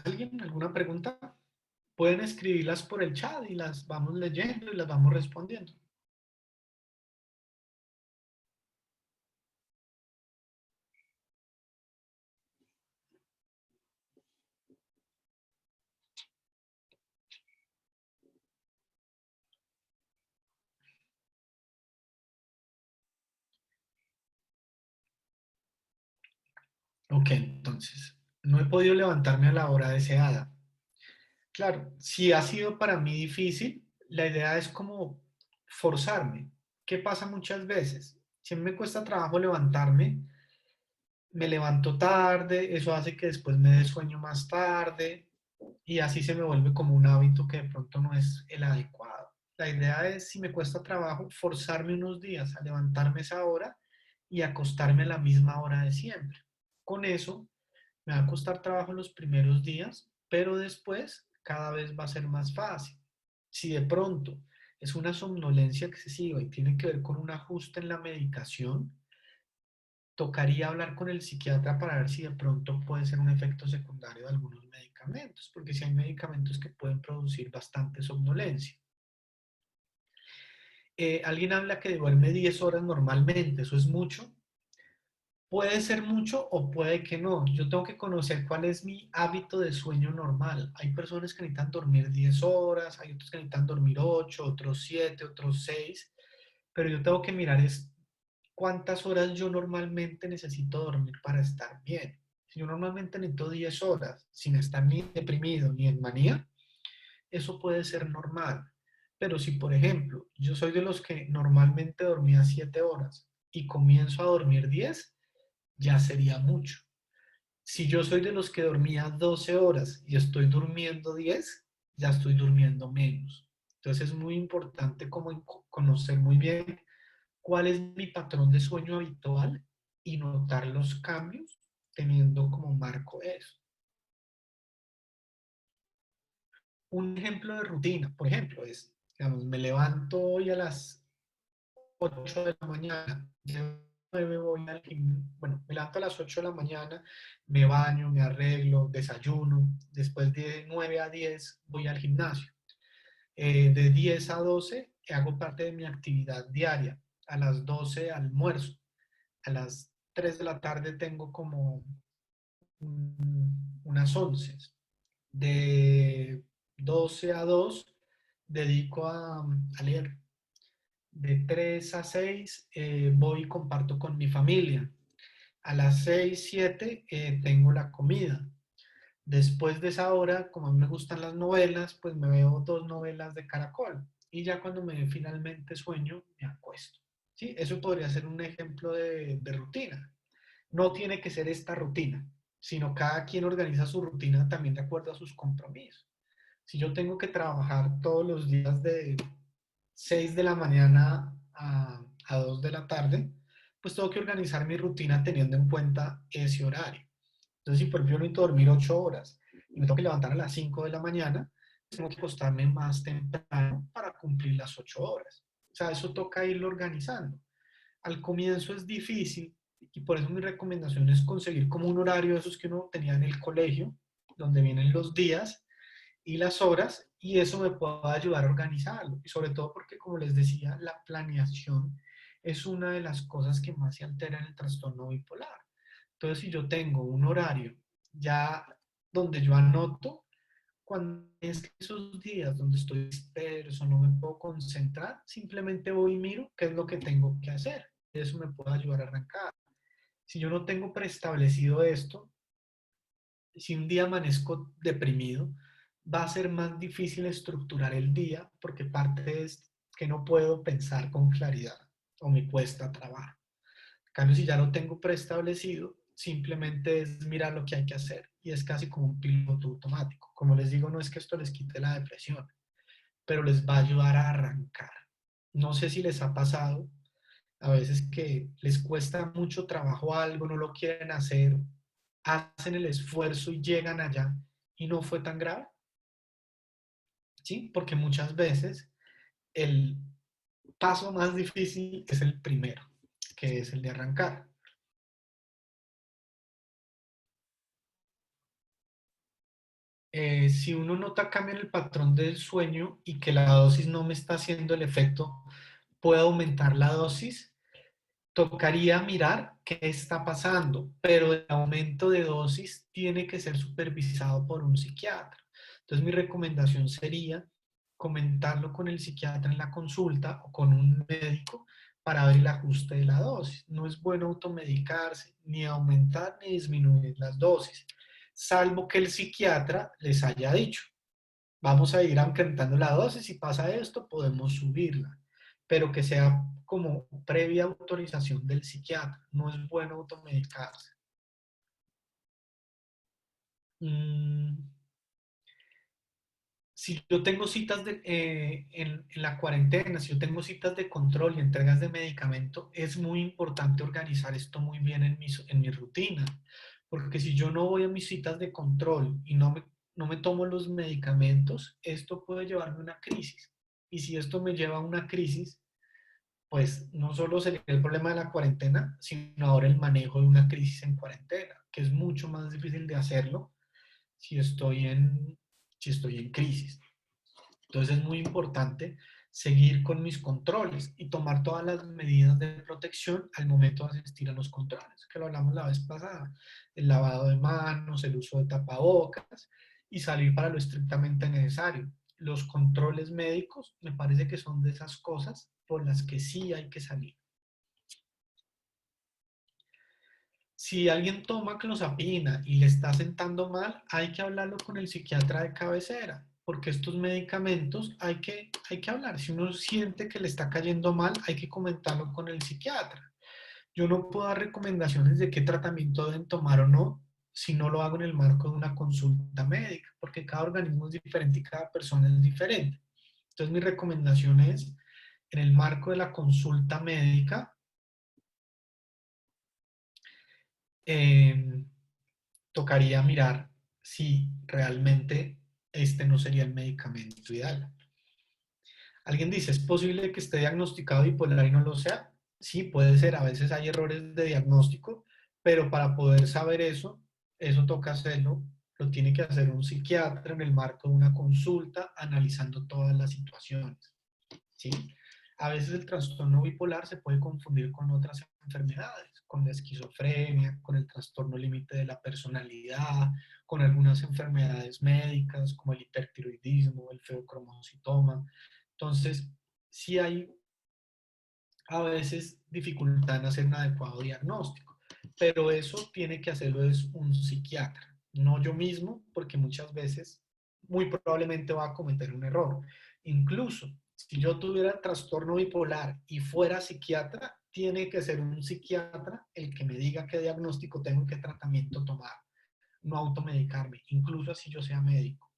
¿Alguien? ¿Alguna pregunta? Pueden escribirlas por el chat y las vamos leyendo y las vamos respondiendo. Ok, entonces, no he podido levantarme a la hora deseada. Claro, si ha sido para mí difícil, la idea es como forzarme. ¿Qué pasa muchas veces? Si a mí me cuesta trabajo levantarme, me levanto tarde, eso hace que después me dé sueño más tarde y así se me vuelve como un hábito que de pronto no es el adecuado. La idea es, si me cuesta trabajo, forzarme unos días a levantarme esa hora y acostarme a la misma hora de siempre. Con eso me va a costar trabajo los primeros días, pero después cada vez va a ser más fácil. Si de pronto es una somnolencia excesiva y tiene que ver con un ajuste en la medicación, tocaría hablar con el psiquiatra para ver si de pronto puede ser un efecto secundario de algunos medicamentos, porque si hay medicamentos que pueden producir bastante somnolencia. Alguien habla que duerme 10 horas normalmente, ¿eso es mucho? Puede ser mucho o puede que no. Yo tengo que conocer cuál es mi hábito de sueño normal. Hay personas que necesitan dormir 10 horas, hay otros que necesitan dormir 8, otros 7, otros 6, pero yo tengo que mirar es cuántas horas yo normalmente necesito dormir para estar bien. Si yo normalmente necesito 10 horas sin estar ni deprimido ni en manía, eso puede ser normal. Pero si, por ejemplo, yo soy de los que normalmente dormía 7 horas, y comienzo a dormir 10, ya sería mucho. Si yo soy de los que dormía 12 horas y estoy durmiendo 10, ya estoy durmiendo menos. Entonces es muy importante como conocer muy bien cuál es mi patrón de sueño habitual y notar los cambios teniendo como marco eso. Un ejemplo de rutina, por ejemplo, es, digamos, me levanto hoy a las 8 de la mañana, de 9 voy al gimnasio, bueno, me levanto a las 8 de la mañana, me baño, me arreglo, desayuno, después de 9 a 10 voy al gimnasio. De 10 a 12 hago parte de mi actividad diaria, a las 12 almuerzo, a las 3 de la tarde tengo como unas 11. De 12 a 2 dedico a leer. De 3 a 6 voy y comparto con mi familia. A las 6 7 tengo la comida. Después de esa hora, como a mí me gustan las novelas, pues me veo 2 novelas de Caracol. Y ya cuando me finalmente sueño, me acuesto. ¿Sí? Eso podría ser un ejemplo de rutina. No tiene que ser esta rutina, sino cada quien organiza su rutina también de acuerdo a sus compromisos. Si yo tengo que trabajar todos los días de 6 de la mañana a 2 de la tarde, pues tengo que organizar mi rutina teniendo en cuenta ese horario. Entonces, si por ejemplo yo necesito dormir 8 horas y me tengo que levantar a las 5 de la mañana, pues tengo que acostarme más temprano para cumplir las 8 horas. O sea, eso toca irlo organizando. Al comienzo es difícil y por eso mi recomendación es conseguir como un horario de esos que uno tenía en el colegio, donde vienen los días y las horas, y eso me puede ayudar a organizarlo. Y sobre todo porque, como les decía, la planeación es una de las cosas que más se altera en el trastorno bipolar. Entonces, si yo tengo un horario ya donde yo anoto, cuando es que esos días donde estoy disperso, no me puedo concentrar, simplemente voy y miro qué es lo que tengo que hacer. Eso me puede ayudar a arrancar. Si yo no tengo preestablecido esto, si un día amanezco deprimido, va a ser más difícil estructurar el día porque parte es que no puedo pensar con claridad o me cuesta trabajo. En cambio, si ya lo tengo preestablecido, simplemente es mirar lo que hay que hacer y es casi como un piloto automático. Como les digo, no es que esto les quite la depresión, pero les va a ayudar a arrancar. No sé si les ha pasado a veces que les cuesta mucho trabajo algo, no lo quieren hacer, hacen el esfuerzo y llegan allá y no fue tan grave, ¿sí? Porque muchas veces el paso más difícil es el primero, que es el de arrancar. Si uno nota cambio en el patrón del sueño y que la dosis no me está haciendo el efecto, puedo aumentar la dosis. Tocaría mirar qué está pasando, pero el aumento de dosis tiene que ser supervisado por un psiquiatra. Entonces mi recomendación sería comentarlo con el psiquiatra en la consulta o con un médico para ver el ajuste de la dosis. No es bueno automedicarse, ni aumentar ni disminuir las dosis, salvo que el psiquiatra les haya dicho, vamos a ir aumentando la dosis, si pasa esto, podemos subirla, pero que sea como previa autorización del psiquiatra, no es bueno automedicarse. Mm, si yo tengo citas en la cuarentena, si yo tengo citas de control y entregas de medicamento, es muy importante organizar esto muy bien en mi rutina, porque si yo no voy a mis citas de control y no me tomo los medicamentos, esto puede llevarme a una crisis. Y si esto me lleva a una crisis, pues no solo sería el problema de la cuarentena, sino ahora el manejo de una crisis en cuarentena, que es mucho más difícil de hacerlo si si estoy en crisis. Entonces es muy importante seguir con mis controles y tomar todas las medidas de protección al momento de asistir a los controles, que lo hablamos la vez pasada, el lavado de manos, el uso de tapabocas y salir para lo estrictamente necesario. Los controles médicos me parece que son de esas cosas por las que sí hay que salir. Si alguien toma clozapina y le está sentando mal, hay que hablarlo con el psiquiatra de cabecera, porque estos medicamentos hay que hablar. Si uno siente que le está cayendo mal, hay que comentarlo con el psiquiatra. Yo no puedo dar recomendaciones de qué tratamiento deben tomar o no si no lo hago en el marco de una consulta médica, porque cada organismo es diferente y cada persona es diferente. Entonces mi recomendación es, en el marco de la consulta médica, eh, tocaría mirar si realmente este no sería el medicamento ideal. Alguien dice, ¿es posible que esté diagnosticado bipolar y no lo sea? Sí, puede ser, a veces hay errores de diagnóstico, pero para poder saber eso toca hacerlo, lo tiene que hacer un psiquiatra en el marco de una consulta, analizando todas las situaciones, ¿sí? A veces el trastorno bipolar se puede confundir con otras enfermedades, con la esquizofrenia, con el trastorno límite de la personalidad, con algunas enfermedades médicas como el hipertiroidismo, el feocromocitoma. Entonces, sí hay a veces dificultad en hacer un adecuado diagnóstico, pero eso tiene que hacerlo es un psiquiatra, no yo mismo, porque muchas veces muy probablemente va a cometer un error. Incluso si yo tuviera trastorno bipolar y fuera psiquiatra, tiene que ser un psiquiatra el que me diga qué diagnóstico tengo y qué tratamiento tomar, no automedicarme, incluso si yo sea médico.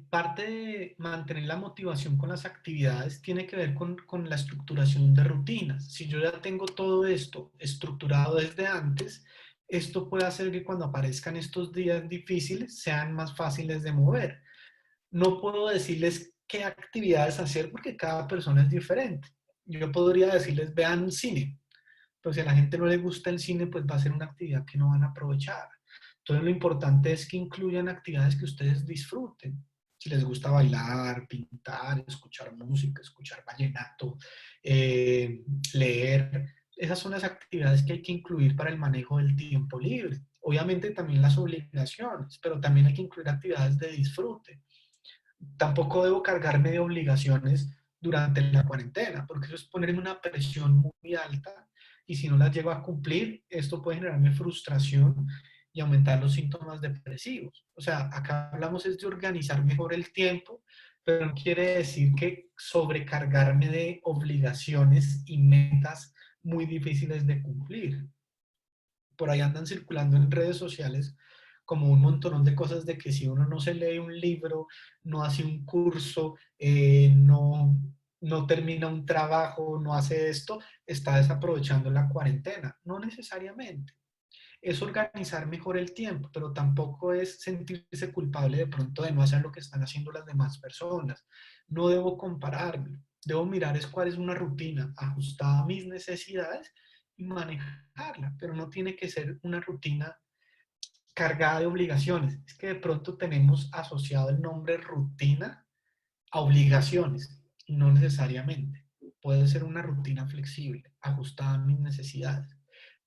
Parte de mantener la motivación con las actividades tiene que ver con la estructuración de rutinas. Si yo ya tengo todo esto estructurado desde antes, esto puede hacer que cuando aparezcan estos días difíciles sean más fáciles de mover. No puedo decirles qué actividades hacer porque cada persona es diferente. Yo podría decirles, vean cine, pero si a la gente no le gusta el cine, pues va a ser una actividad que no van a aprovechar. Entonces lo importante es que incluyan actividades que ustedes disfruten. Si les gusta bailar, pintar, escuchar música, escuchar vallenato, leer, esas son las actividades que hay que incluir para el manejo del tiempo libre. Obviamente también las obligaciones, pero también hay que incluir actividades de disfrute. Tampoco debo cargarme de obligaciones durante la cuarentena, porque eso es ponerme una presión muy alta y si no las llego a cumplir, esto puede generarme frustración y aumentar los síntomas depresivos. O sea, acá hablamos es de organizar mejor el tiempo, pero no quiere decir que sobrecargarme de obligaciones y metas muy difíciles de cumplir. Por ahí andan circulando en redes sociales como un montón de cosas de que si uno no se lee un libro, no hace un curso, no termina un trabajo, no hace esto, está desaprovechando la cuarentena. No necesariamente. Es organizar mejor el tiempo, pero tampoco es sentirse culpable de pronto de no hacer lo que están haciendo las demás personas. No debo compararme. Debo mirar es cuál es una rutina ajustada a mis necesidades y manejarla, pero no tiene que ser una rutina cargada de obligaciones. Es que de pronto tenemos asociado el nombre rutina a obligaciones y no necesariamente. Puede ser una rutina flexible, ajustada a mis necesidades.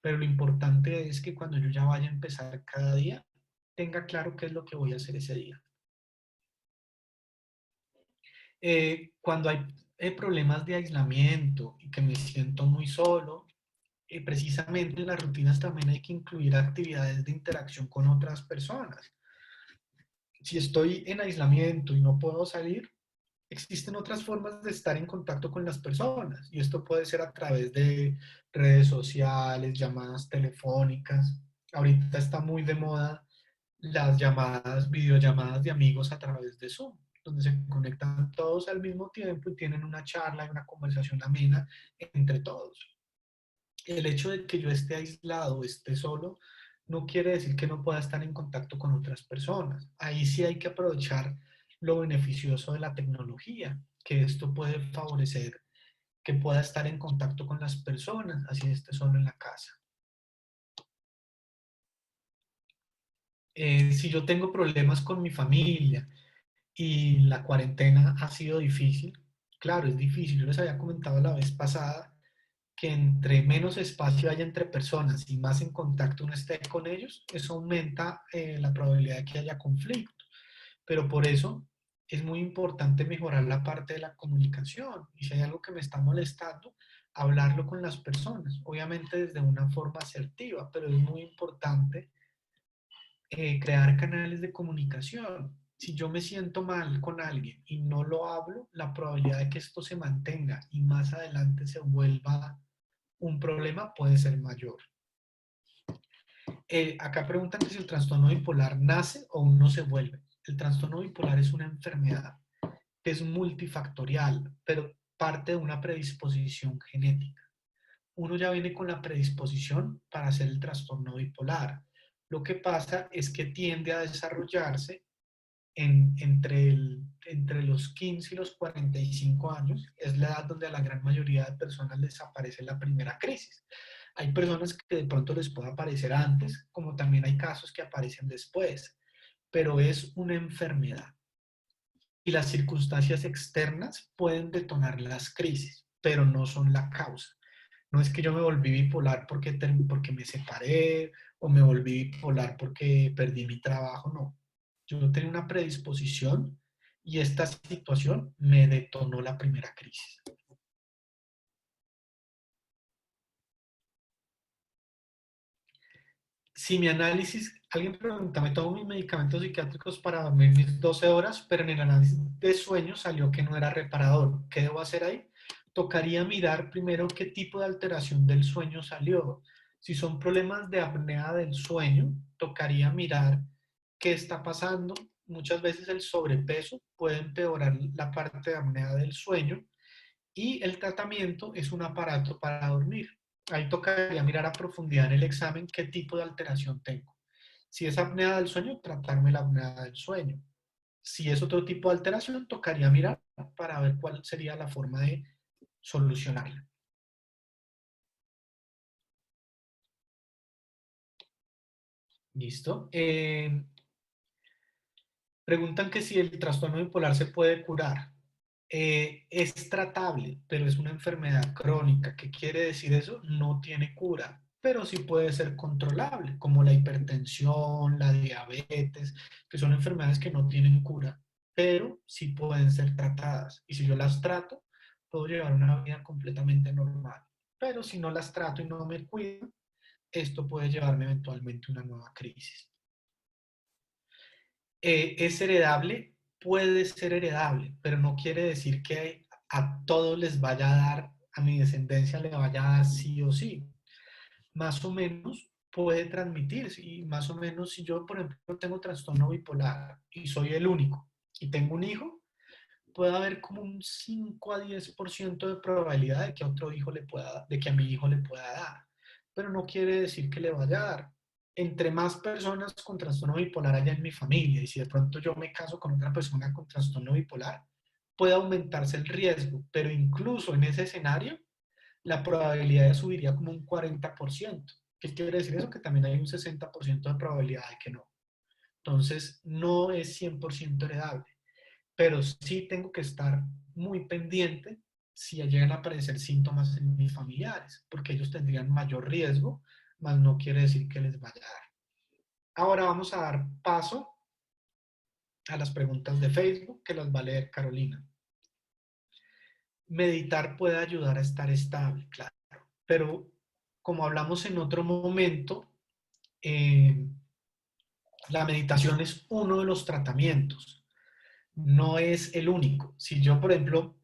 Pero lo importante es que cuando yo ya vaya a empezar cada día, tenga claro qué es lo que voy a hacer ese día. Cuando hay problemas de aislamiento y que me siento muy solo, precisamente en las rutinas también hay que incluir actividades de interacción con otras personas. Si estoy en aislamiento y no puedo salir, existen otras formas de estar en contacto con las personas y esto puede ser a través de redes sociales, llamadas telefónicas. Ahorita está muy de moda las llamadas, videollamadas de amigos a través de Zoom, donde se conectan todos al mismo tiempo y tienen una charla y una conversación amena entre todos. El hecho de que yo esté aislado, esté solo, no quiere decir que no pueda estar en contacto con otras personas. Ahí sí hay que aprovechar lo beneficioso de la tecnología, que esto puede favorecer que pueda estar en contacto con las personas, así esté solo en la casa. Si yo tengo problemas con mi familia y la cuarentena ha sido difícil, claro, es difícil, yo les había comentado la vez pasada que entre menos espacio haya entre personas y más en contacto uno esté con ellos, eso aumenta la probabilidad de que haya conflicto. Pero por eso es muy importante mejorar la parte de la comunicación. Y si hay algo que me está molestando, hablarlo con las personas. Obviamente desde una forma asertiva, pero es muy importante crear canales de comunicación. Si yo me siento mal con alguien y no lo hablo, la probabilidad de que esto se mantenga y más adelante se vuelva un problema puede ser mayor. Acá preguntan que si el trastorno bipolar nace o uno se vuelve. El trastorno bipolar es una enfermedad que es multifactorial, pero parte de una predisposición genética. Uno ya viene con la predisposición para hacer el trastorno bipolar. Lo que pasa es que tiende a desarrollarse entre los 15 y los 45 años, es la edad donde a la gran mayoría de personas les aparece la primera crisis. Hay personas que de pronto les puede aparecer antes, como también hay casos que aparecen después, pero es una enfermedad. Y las circunstancias externas pueden detonar las crisis, pero no son la causa. No es que yo me volví bipolar porque me separé o me volví bipolar porque perdí mi trabajo, no. Yo tenía una predisposición y esta situación me detonó la primera crisis. Si mi análisis, alguien pregunta, me tomo mis medicamentos psiquiátricos para dormir mis 12 horas, pero en el análisis de sueño salió que no era reparador. ¿Qué debo hacer ahí? Tocaría mirar primero qué tipo de alteración del sueño salió. Si son problemas de apnea del sueño, tocaría mirar qué está pasando. Muchas veces el sobrepeso puede empeorar la parte de apnea del sueño y el tratamiento es un aparato para dormir. Ahí tocaría mirar a profundidad en el examen qué tipo de alteración tengo. Si es apnea del sueño, tratarme la apnea del sueño. Si es otro tipo de alteración, tocaría mirar para ver cuál sería la forma de solucionarla. ¿Listo? Preguntan que si el trastorno bipolar se puede curar. Es tratable, pero es una enfermedad crónica. ¿Qué quiere decir eso? No tiene cura, pero sí puede ser controlable, como la hipertensión, la diabetes, que son enfermedades que no tienen cura, pero sí pueden ser tratadas. Y si yo las trato, puedo llevar una vida completamente normal. Pero si no las trato y no me cuido, esto puede llevarme eventualmente a una nueva crisis. ¿Es heredable? Puede ser heredable, pero no quiere decir que a todos les vaya a dar, a mi descendencia le vaya a dar sí o sí. Más o menos puede transmitirse y más o menos si yo, por ejemplo, tengo trastorno bipolar y soy el único y tengo un hijo, puede haber como un 5 a 10% de probabilidad de que a otro hijo le pueda, de que a mi hijo le pueda dar. Pero no quiere decir que le vaya a dar. Entre más personas con trastorno bipolar haya en mi familia, y si de pronto yo me caso con otra persona con trastorno bipolar, puede aumentarse el riesgo, pero incluso en ese escenario, la probabilidad subiría como un 40%. ¿Qué quiere decir eso? Que también hay un 60% de probabilidad de que no. Entonces, no es 100% heredable, pero sí tengo que estar muy pendiente si llegan a aparecer síntomas en mis familiares, porque ellos tendrían mayor riesgo, mas no quiere decir que les vaya a dar. Ahora vamos a dar paso a las preguntas de Facebook, que las va a leer Carolina. Meditar puede ayudar a estar estable, claro, pero como hablamos en otro momento, eh, la meditación es uno de los tratamientos, no es el único. Si yo, por ejemplo,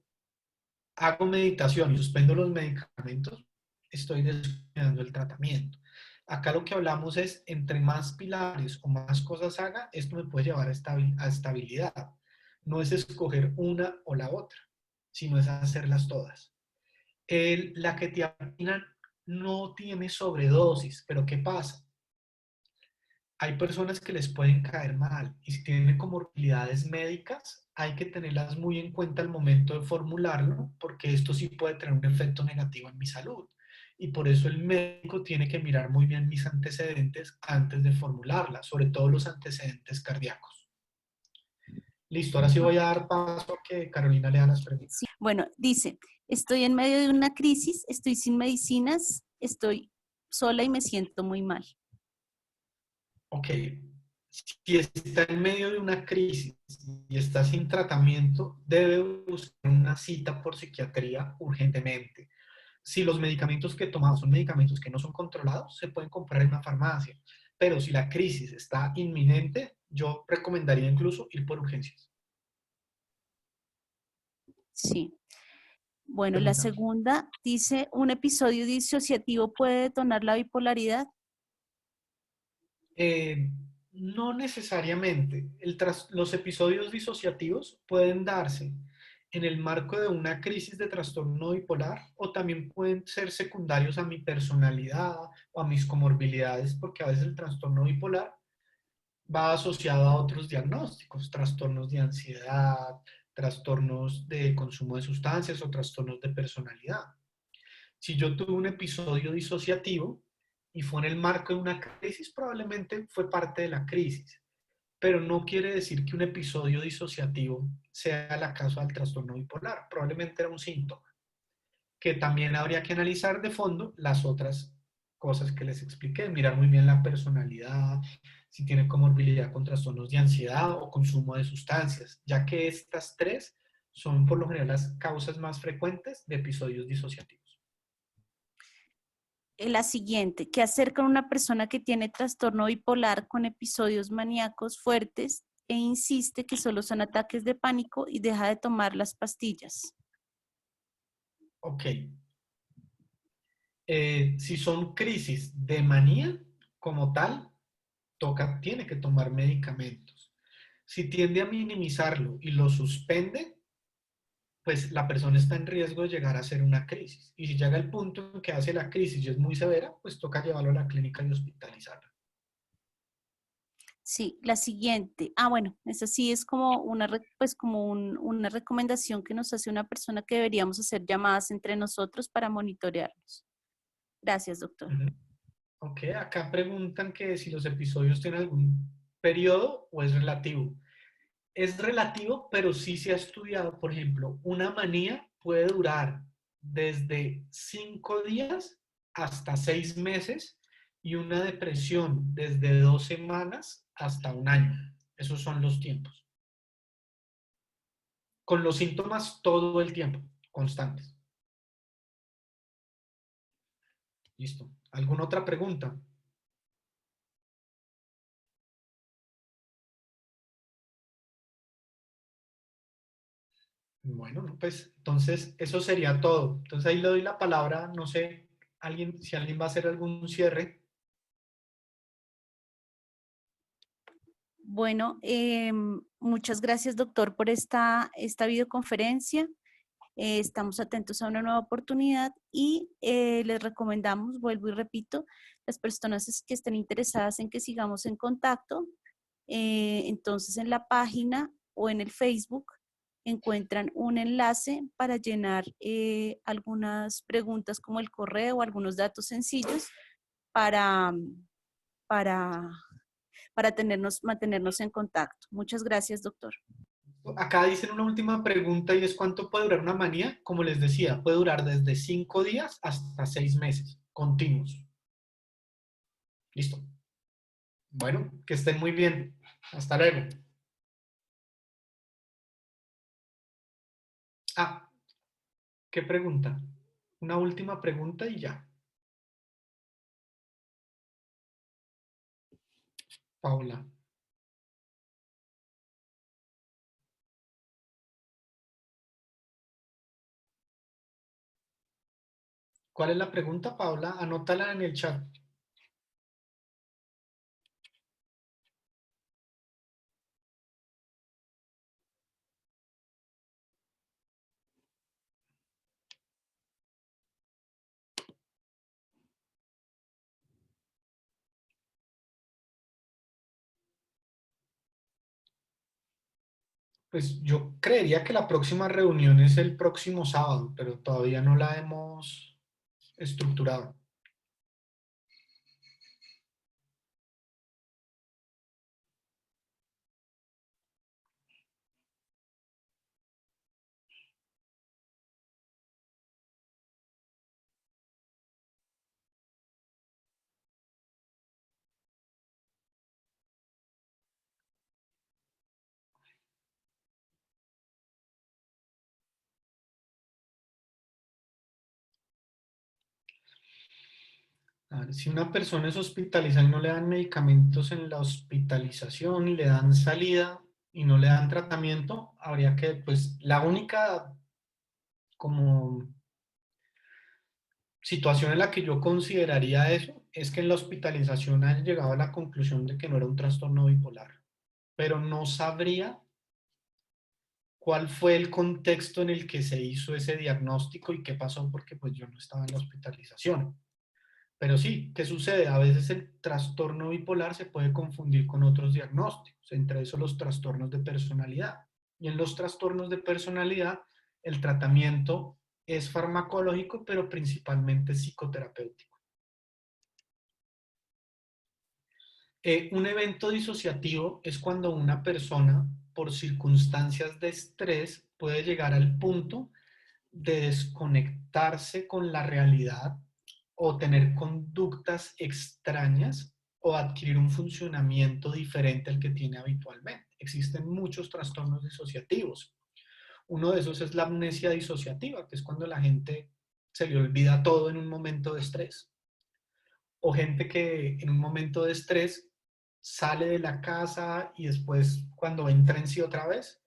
hago meditación y suspendo los medicamentos, estoy descuidando el tratamiento. Acá lo que hablamos es, entre más pilares o más cosas haga, esto me puede llevar a estabilidad. No es escoger una o la otra, sino es hacerlas todas. La quetiapina no tiene sobredosis, pero ¿qué pasa? Hay personas que les pueden caer mal y si tienen comorbilidades médicas, hay que tenerlas muy en cuenta al momento de formularlo, porque esto sí puede tener un efecto negativo en mi salud. Y por eso el médico tiene que mirar muy bien mis antecedentes antes de formularla, sobre todo los antecedentes cardíacos. Listo, ahora sí voy a dar paso a que Carolina lea las Sí. preguntas. Bueno, dice, estoy en medio de una crisis, estoy sin medicinas, estoy sola y me siento muy mal. Ok, si está en medio de una crisis y está sin tratamiento, debe buscar una cita por psiquiatría urgentemente. Si los medicamentos que tomamos son medicamentos que no son controlados, se pueden comprar en una farmacia. pero si la crisis está inminente, yo recomendaría incluso ir por urgencias. Sí. Bueno, la Pregúntame. segunda dice, ¿un episodio disociativo puede detonar la bipolaridad? Eh, no necesariamente. Los episodios disociativos pueden darse en el marco de una crisis de trastorno bipolar o también pueden ser secundarios a mi personalidad o a mis comorbilidades, porque a veces el trastorno bipolar va asociado a otros diagnósticos, trastornos de ansiedad, trastornos de consumo de sustancias o trastornos de personalidad. Si yo tuve un episodio disociativo y fue en el marco de una crisis, probablemente fue parte de la crisis, pero no quiere decir que un episodio disociativo sea la causa del trastorno bipolar, probablemente era un síntoma, que también habría que analizar de fondo las otras cosas que les expliqué, mirar muy bien la personalidad, si tiene comorbilidad con trastornos de ansiedad o consumo de sustancias, ya que estas tres son por lo general las causas más frecuentes de episodios disociativos. La siguiente, ¿qué hacer con una persona que tiene trastorno bipolar con episodios maníacos fuertes e insiste que solo son ataques de pánico y deja de tomar las pastillas? Ok, si son crisis de manía como tal, tiene que tomar medicamentos. Si tiende a minimizarlo y lo suspende, pues la persona está en riesgo de llegar a ser una crisis. Y si llega el punto en que hace la crisis y es muy severa, pues toca llevarlo a la clínica y hospitalizarlo. Sí, la siguiente. Ah, bueno, esa sí es como pues como una recomendación que nos hace una persona que deberíamos hacer llamadas entre nosotros para monitorearnos. Gracias, doctor. Uh -huh. Ok, acá preguntan que si los episodios tienen algún periodo o es relativo. Es relativo, pero sí se ha estudiado. Por ejemplo, una manía puede durar desde 5 días hasta 6 meses y una depresión desde 2 semanas hasta un año. Esos son los tiempos. Con los síntomas todo el tiempo, constantes. Listo. ¿Alguna otra pregunta? Bueno, no, pues entonces eso sería todo. Entonces ahí le doy la palabra, no sé, si alguien va a hacer algún cierre. Bueno, muchas gracias, doctor, por esta videoconferencia. Estamos atentos a una nueva oportunidad y les recomendamos, vuelvo y repito, las personas que estén interesadas en que sigamos en contacto, entonces en la página o en el Facebook encuentran un enlace para llenar algunas preguntas como el correo o algunos datos sencillos para, para, para mantenernos en contacto. Muchas gracias, doctor. Acá dicen una última pregunta y es ¿cuánto puede durar una manía? Como les decía, puede durar desde 5 días hasta 6 meses continuos. Listo. Bueno, que estén muy bien. Hasta luego. Ah, ¿qué pregunta? Una última pregunta y ya. Paula. ¿Cuál es la pregunta, Paula? Anótala en el chat. Pues yo creería que la próxima reunión es el próximo sábado, pero todavía no la hemos estructurado. A ver, si una persona es hospitalizada y no le dan medicamentos en la hospitalización, le dan salida y no le dan tratamiento, habría que, pues, la única como situación en la que yo consideraría eso es que en la hospitalización han llegado a la conclusión de que no era un trastorno bipolar, pero no sabría cuál fue el contexto en el que se hizo ese diagnóstico y qué pasó porque pues yo no estaba en la hospitalización. Pero sí, ¿qué sucede? A veces el trastorno bipolar se puede confundir con otros diagnósticos, entre esos los trastornos de personalidad. Y en los trastornos de personalidad, el tratamiento es farmacológico, pero principalmente psicoterapéutico. Un evento disociativo es cuando una persona, por circunstancias de estrés, puede llegar al punto de desconectarse con la realidad o tener conductas extrañas o adquirir un funcionamiento diferente al que tiene habitualmente. Existen muchos trastornos disociativos. Uno de esos es la amnesia disociativa, que es cuando la gente se le olvida todo en un momento de estrés. O gente que en un momento de estrés sale de la casa y después cuando entra en sí otra vez,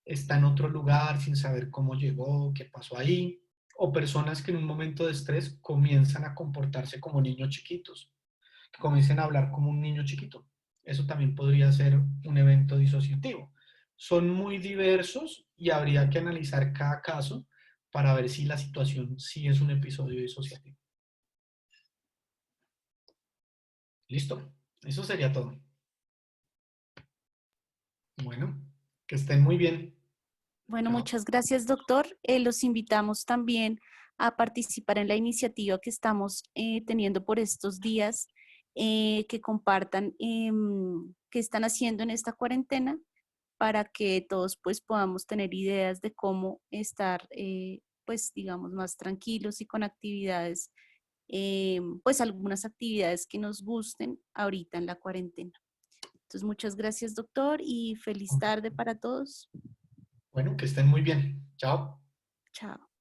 está en otro lugar sin saber cómo llegó, qué pasó ahí, o personas que en un momento de estrés comienzan a comportarse como niños chiquitos, que comiencen a hablar como un niño chiquito. Eso también podría ser un evento disociativo. Son muy diversos y habría que analizar cada caso para ver si la situación sí es un episodio disociativo. Listo, eso sería todo. Bueno, que estén muy bien. Bueno, Chao. muchas gracias, doctor. Los invitamos también a participar en la iniciativa que estamos teniendo por estos días, que compartan qué están haciendo en esta cuarentena para que todos pues podamos tener ideas de cómo estar pues digamos más tranquilos y con actividades, pues algunas actividades que nos gusten ahorita en la cuarentena. Entonces, muchas gracias, doctor, y feliz tarde para todos. Bueno, que estén muy bien. Chao. Chao.